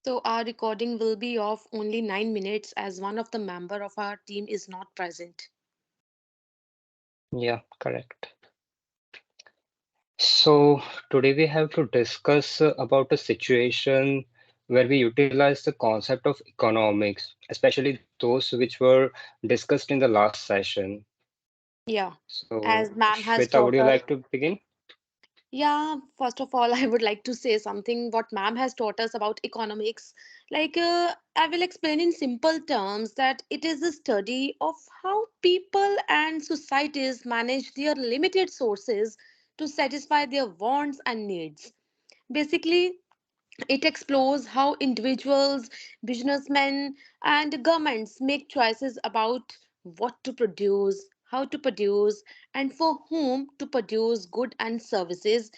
So our recording will be of only 9 minutes as one of the member of our team is not present. Yeah, correct. So today we have to discuss about a situation where we utilize the concept of economics, especially those which were discussed in the last session. Yeah, So, as ma'am has Shweta, would taught you us. like to begin? Yeah, first of all, I would like to say something what ma'am has taught us about economics. I will explain in simple terms that it is a study of how people and societies manage their limited sources to satisfy their wants and needs. Basically, it explores how individuals, businessmen, and governments make choices about what to produce, how to produce, and for whom to produce goods and services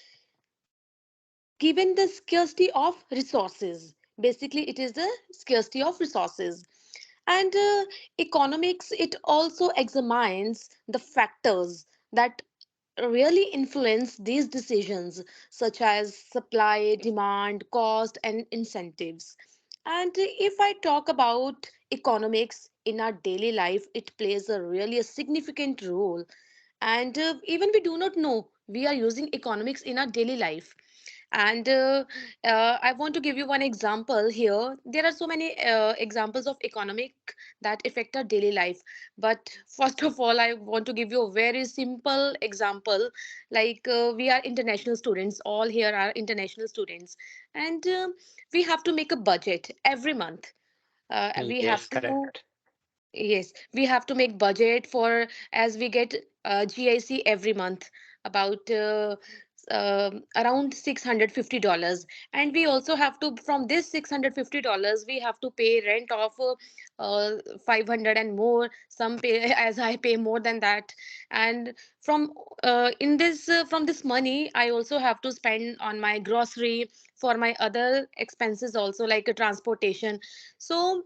given the scarcity of resources. Basically, it is the scarcity of resources. And economics, it also examines the factors that really influence these decisions, such as supply, demand, cost, and incentives. And if I talk about economics in our daily life, it plays a really a significant role. And even we do not know we are using economics in our daily life. And I want to give you one example here. There are so many examples of economic that affect our daily life, but first of all I want to give you a very simple example. We are international students, all here are international students, and we have to make a budget every month. We Yes, have to. correct. Yes, we have to make budget for, as we get GIC every month, about around $650, and we also have to, from this $650 we have to pay rent of 500 and more. Some pay as I pay more than that, and from in this from this money I also have to spend on my grocery, for my other expenses also, like transportation. So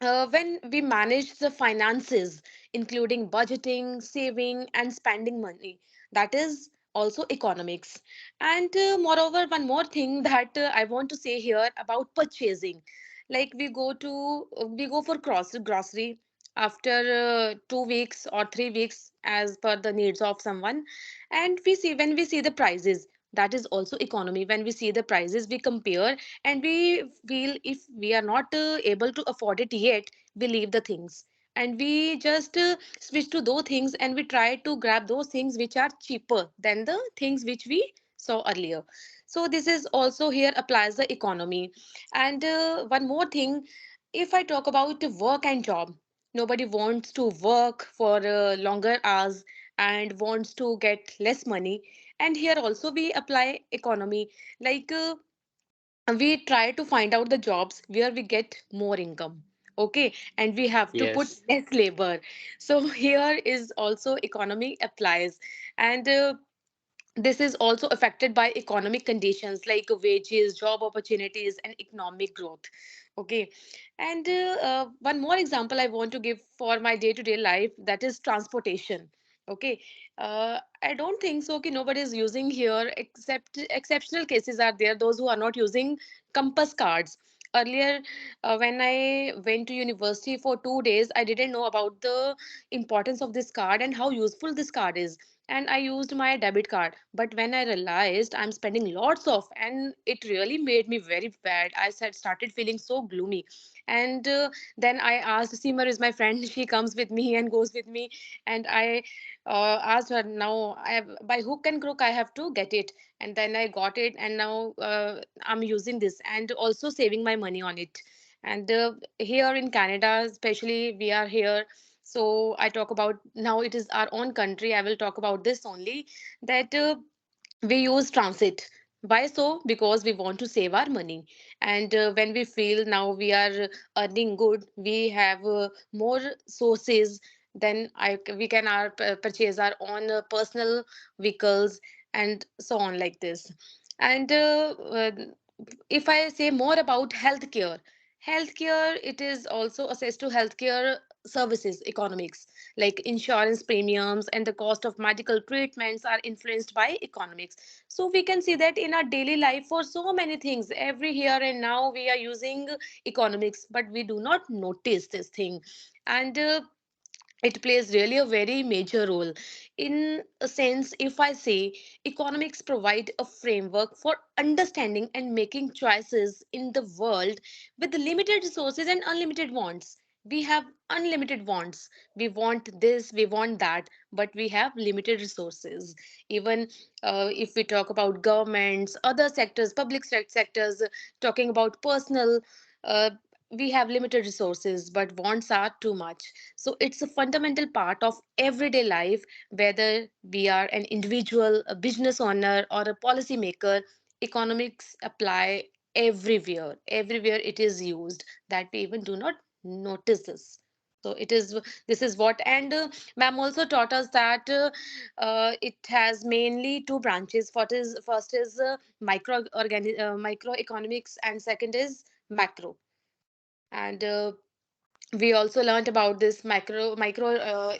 when we manage the finances, including budgeting, saving, and spending money, that is also economics. And moreover, one more thing that I want to say here about purchasing. Like we go for grocery after 2 weeks or 3 weeks as per the needs of someone, and we see when we see the prices. That is also economy. When we see the prices, we compare, and we feel if we are not able to afford it yet, we leave the things and we just switch to those things, and we try to grab those things which are cheaper than the things which we saw earlier. So this is also here applies the economy. And one more thing, if I talk about work and job, nobody wants to work for longer hours and wants to get less money. And here also we apply economy. like uh, we try to find out the jobs where we get more income, okay, and we have to put Yes, less labor. So here is also economy applies. And this is also affected by economic conditions like wages, job opportunities, and economic growth, okay. And one more example I want to give for my day to day life, that is transportation, okay. I don't think so okay, nobody is using here, except exceptional cases are there, those who are not using compass cards. Earlier, when I went to university for 2 days, I didn't know about the importance of this card and how useful this card is, and I used my debit card. But when I realized I'm spending lots of, and it really made me very bad, I said started feeling so gloomy. And then I asked, Seema is my friend, she comes with me and goes with me, and I asked her, now by hook and crook I have to get it, and then I got it, and now I'm using this and also saving my money on it. And here in Canada especially, we are here, so I talk about, now it is our own country, I will talk about this only, that we use transit. Why so? Because we want to save our money. And when we feel now we are earning good, we have more sources, then we can purchase our own personal vehicles, and so on like this. And if I say more about healthcare, Healthcare, it is also assessed to healthcare services economics, like insurance premiums and the cost of medical treatments are influenced by economics. So we can see that in our daily life for so many things, every here and now we are using economics, but we do not notice this thing. And it plays really a very major role. In a sense, if I say, economics provide a framework for understanding and making choices in the world with limited resources and unlimited wants. We have unlimited wants, we want this, we want that, but we have limited resources. Even if we talk about governments, other sectors, public sectors, talking about personal, uh, we have limited resources but wants are too much. So it's a fundamental part of everyday life, whether we are an individual, a business owner, or a policy maker. Economics apply everywhere. Everywhere it is used, that we even do not notice this. So it is, this is what. And ma'am also taught us that it has mainly two branches. First is microeconomics, and second is macro. And we also learned about this micro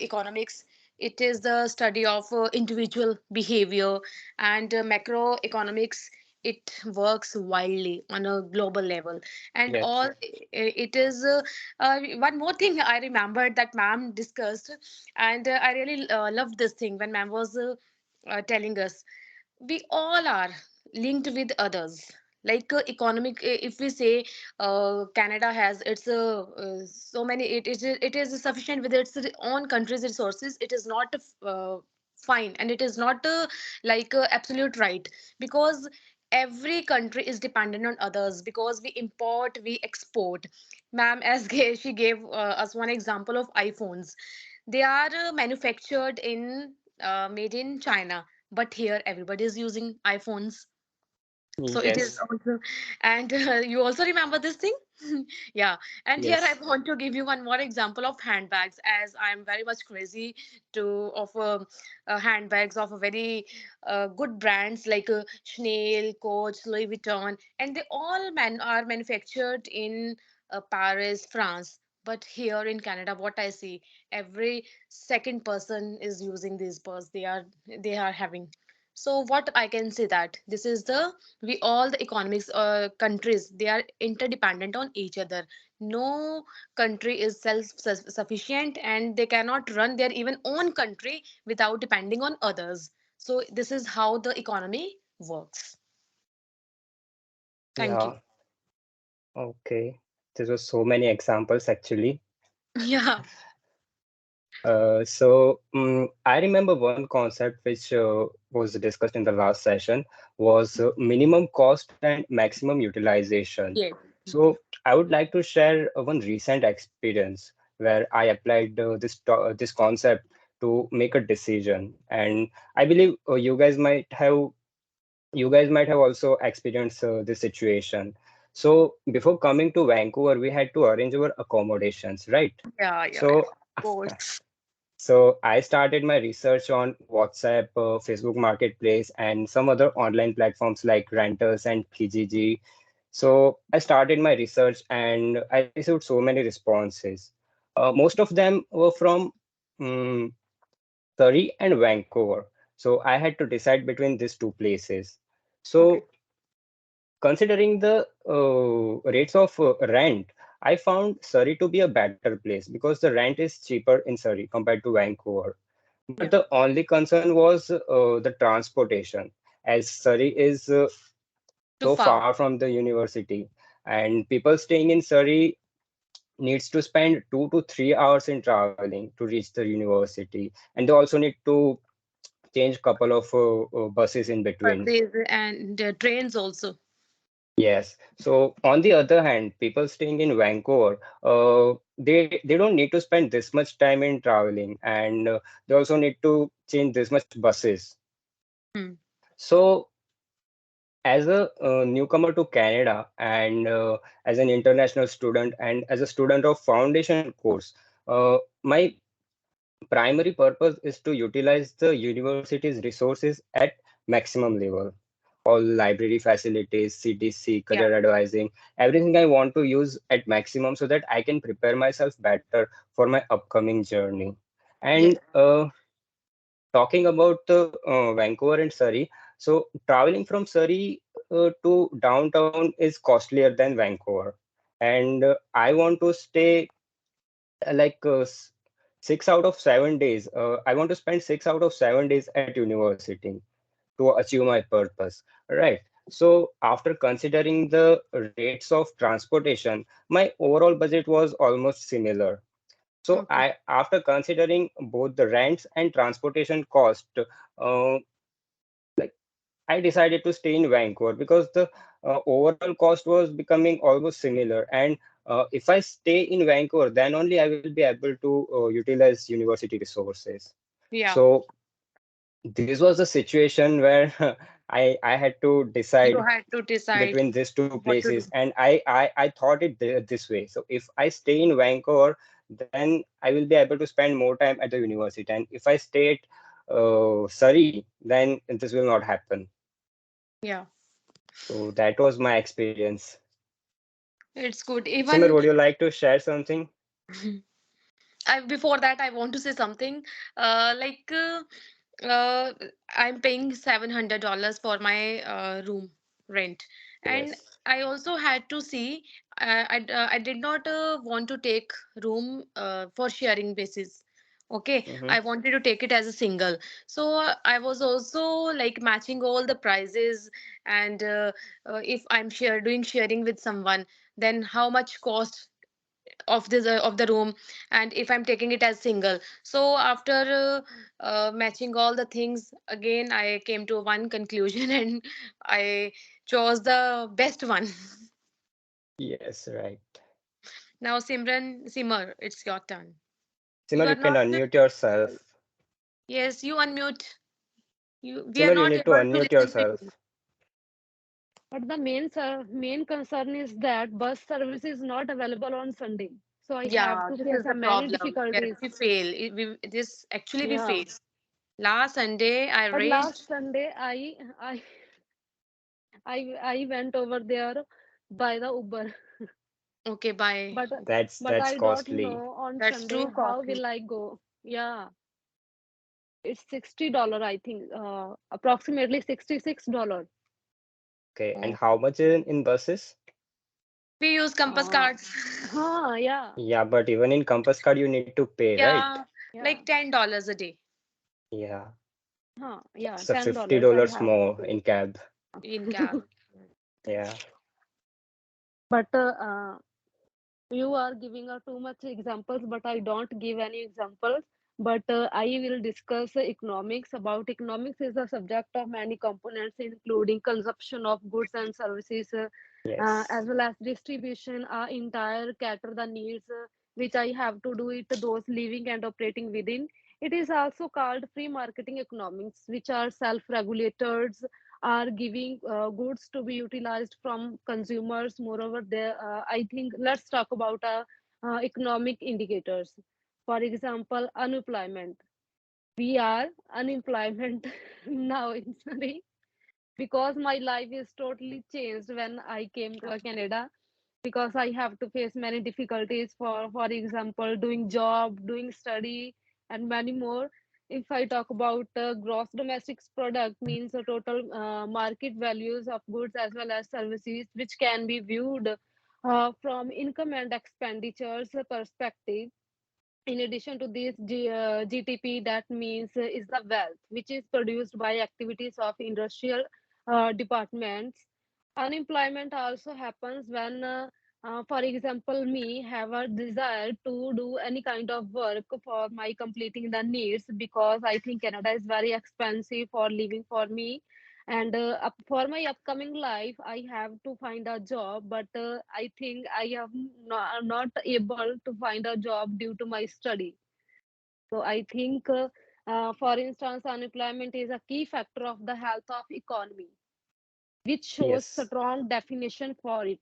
economics. It is the study of individual behavior. And macroeconomics, it works widely on a global level. And Yes. all it is one more thing I remembered that ma'am discussed. And I really loved this thing when ma'am was telling us, we all are linked with others. Like economic, if we say Canada has its so many, it is sufficient with its own country's resources. It is not fine, and it is not like absolute right, because every country is dependent on others, because we import, we export. Ma'am, as she gave us one example of iPhones. They are manufactured in made in China, but here everybody is using iPhones. So it is Yes. also. And you also remember this thing. Yeah. And here I Yes. want to give you one more example of handbags, as I'm very much crazy to of handbags of a very good brands like Chanel, Coach, Louis Vuitton, and they all are manufactured in Paris, France. But here in Canada, what I see, every second person is using these purse. They are having. So what I can say, that this is the, we all the economics countries, they are interdependent on each other. No country is self sufficient, and they cannot run their even own country without depending on others. So this is how the economy works. Thank you. Yeah. Okay. There were so many examples actually. Yeah. I remember one concept which was discussed in the last session was minimum cost and maximum utilization. Yes. So I would like to share one recent experience where I applied this concept to make a decision, and I believe you guys might have also experienced this situation. So before coming to Vancouver, we had to arrange our accommodations, right? Yeah, yeah, yeah. So Of course. So I started my research on WhatsApp, Facebook Marketplace, and some other online platforms like Renters and Kijiji. So I started my research and I received so many responses. Most of them were from um, Surrey and Vancouver. So I had to decide between these two places. Okay. So considering the rates of rent, I found Surrey to be a better place because the rent is cheaper in Surrey compared to Vancouver. But Yeah. the only concern was the transportation, as Surrey is Too so far. far from the university, and people staying in Surrey needs to spend 2 to 3 hours in traveling to reach the university, and they also need to change couple of buses in between. Buses and trains also. Yes. So on the other hand, people staying in Vancouver, they don't need to spend this much time in traveling, and they also need to change this much buses. Hmm. So as a newcomer to Canada and as an international student and as a student of foundation course, my primary purpose is to utilize the university's resources at maximum level. all library facilities, CTC, Yeah. career advising, everything I want to use at maximum so that I can prepare myself better for my upcoming journey. Yes. And talking about Vancouver and Surrey, so traveling from Surrey to downtown is costlier than Vancouver. And I want to stay like 6 out of 7 days. I want to spend 6 out of 7 days at university to achieve my purpose. Right. So after considering the rates of transportation, my overall budget was almost similar. So Okay. after considering both the rents and transportation cost, like I decided to stay in Vancouver because the overall cost was becoming almost similar. And if I stay in Vancouver, then only I will be able to utilize university resources. Yeah. So this was a situation where I had to You decide had to decide between these two what to places, do. and I thought it this way. So if I stay in Vancouver, then I will be able to spend more time at the university, and if I stay at Surrey, then this will not happen. Yeah. So that was my experience. It's good. Simar, Even would you like to share something? before that, I want to say something. Like uh, I'm paying $700 for my room rent, and Yes. I also had to see. I did not want to take room for sharing basis. Okay, Mm-hmm. I wanted to take it as a single. So I was also like matching all the prices, and if I'm doing sharing with someone, then how much cost of the room, and if I'm taking it as single. So after matching all the things again, I came to one conclusion and I chose the best one. Yes, right. Now Simran, Simar, it's your turn. You Simar, are you can not. unmute yourself. Yes, you unmute. We are Simar, you not need to able to unmute listen to you. yourself. But the main concern is that bus service is not available on Sunday. So I have Yeah, to this is face the a many problem. Yes, difficulties. we fail. This actually we Yeah. fail. Last Sunday I But last raised. Sunday I went over there by the Uber. Okay, bye. But but That's I don't costly. know on That's Sunday too how costly. will I go. Yeah. It's $60, I think. Approximately $66. Okay, and Oh. how much in buses? We use compass Uh, cards. yeah. Yeah, but even in Compass card, you need to pay, right? Yeah, Yeah. like $10 a day Yeah, Yeah, it's a fifty $10 I dollars have to more pay. in cab. in cab. Yeah. But you are giving too much examples, but I don't give any examples. But I will discuss economics. About economics is the subject of many components, including consumption of goods and services, as Yes. well as distribution, entire cater the needs, which I have to do it those living and operating within. It is also called free marketing economics, which are self-regulators, are giving goods to be utilized from consumers. Moreover, there I think let's talk about economic indicators. For example, unemployment. We are unemployment now in Surrey because my life is totally changed when I came to Canada, because I have to face many difficulties, for example, doing job, doing study, and many more. If I talk about gross domestic product, means the total market values of goods as well as services, which can be viewed from income and expenditures perspective. In addition to this, GTP, that means is the wealth which is produced by activities of industrial departments. Unemployment also happens when, for example, me have a desire to do any kind of work for my completing the needs, because I think Canada is very expensive for living for me. And for my upcoming life, I have to find a job, but I think I am not able to find a job due to my study. So I think, for instance, unemployment is a key factor of the health of economy, which shows Yes. strong definition for it.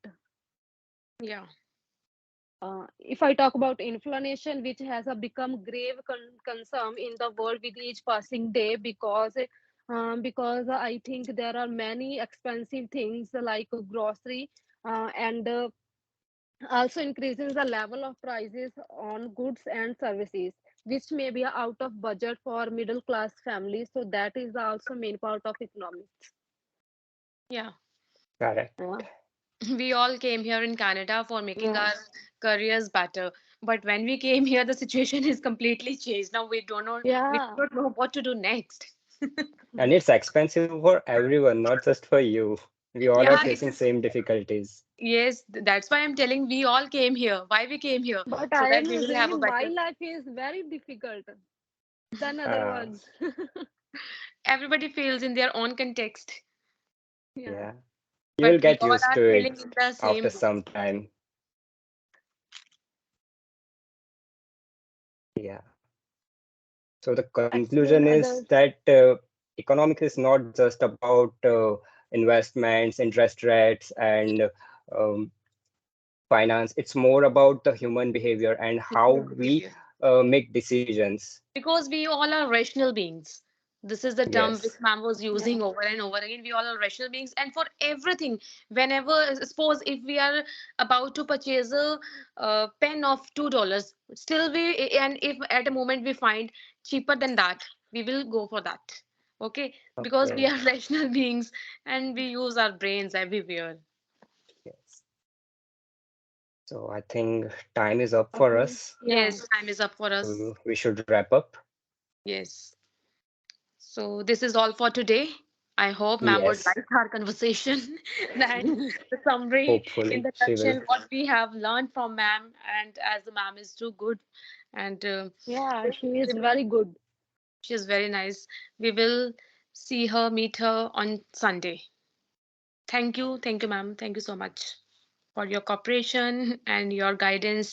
Yeah. If I talk about inflation, which has become grave concern in the world with each passing day, because because I think there are many expensive things like grocery and also increases the level of prices on goods and services, which may be out of budget for middle class families. So that is also main part of economics. Yeah. Correct. Yeah, We all came here in Canada for making yeah, our careers better. But when we came here, the situation is completely changed. Now we yeah. don't know what to do next. And it's expensive for everyone, not just for you. We all are Yeah, facing it's same difficulties. yes, that's why I'm telling we all came here. Why we came here? But So I that am we will have a agreeing, my better. life is very difficult than other Uh, ones. Everybody feels in their own context, Yeah. yeah. You will but we get all used are to feeling it in the after same boat. some time. Yeah. So the conclusion Explain is others. that economics is not just about investments, interest rates, and um, finance. It's more about the human behavior and how Human we behavior. make decisions. Because we all are rational beings. This is the term which Yes. ma'am was Yeah. using over and over again. We all are rational beings, and for everything, whenever suppose if we are about to purchase a pen of $2, still we and if at a moment we find cheaper than that, we will go for that. Okay, because we Okay. are rational beings and we use our brains everywhere. Yes. So I think time is up for Okay. us. Yeah. Yes, time is up for us. So we should wrap up. Yes. So this is all for today. I hope ma'am would Yes. like our conversation and the summary, Hopefully she will. introduction, what we have learned from ma'am, and as the ma'am is too good and Yeah, she is very good. she is very nice. We will see her, meet her on Sunday. Thank you, ma'am. Thank you so much for your cooperation and your guidance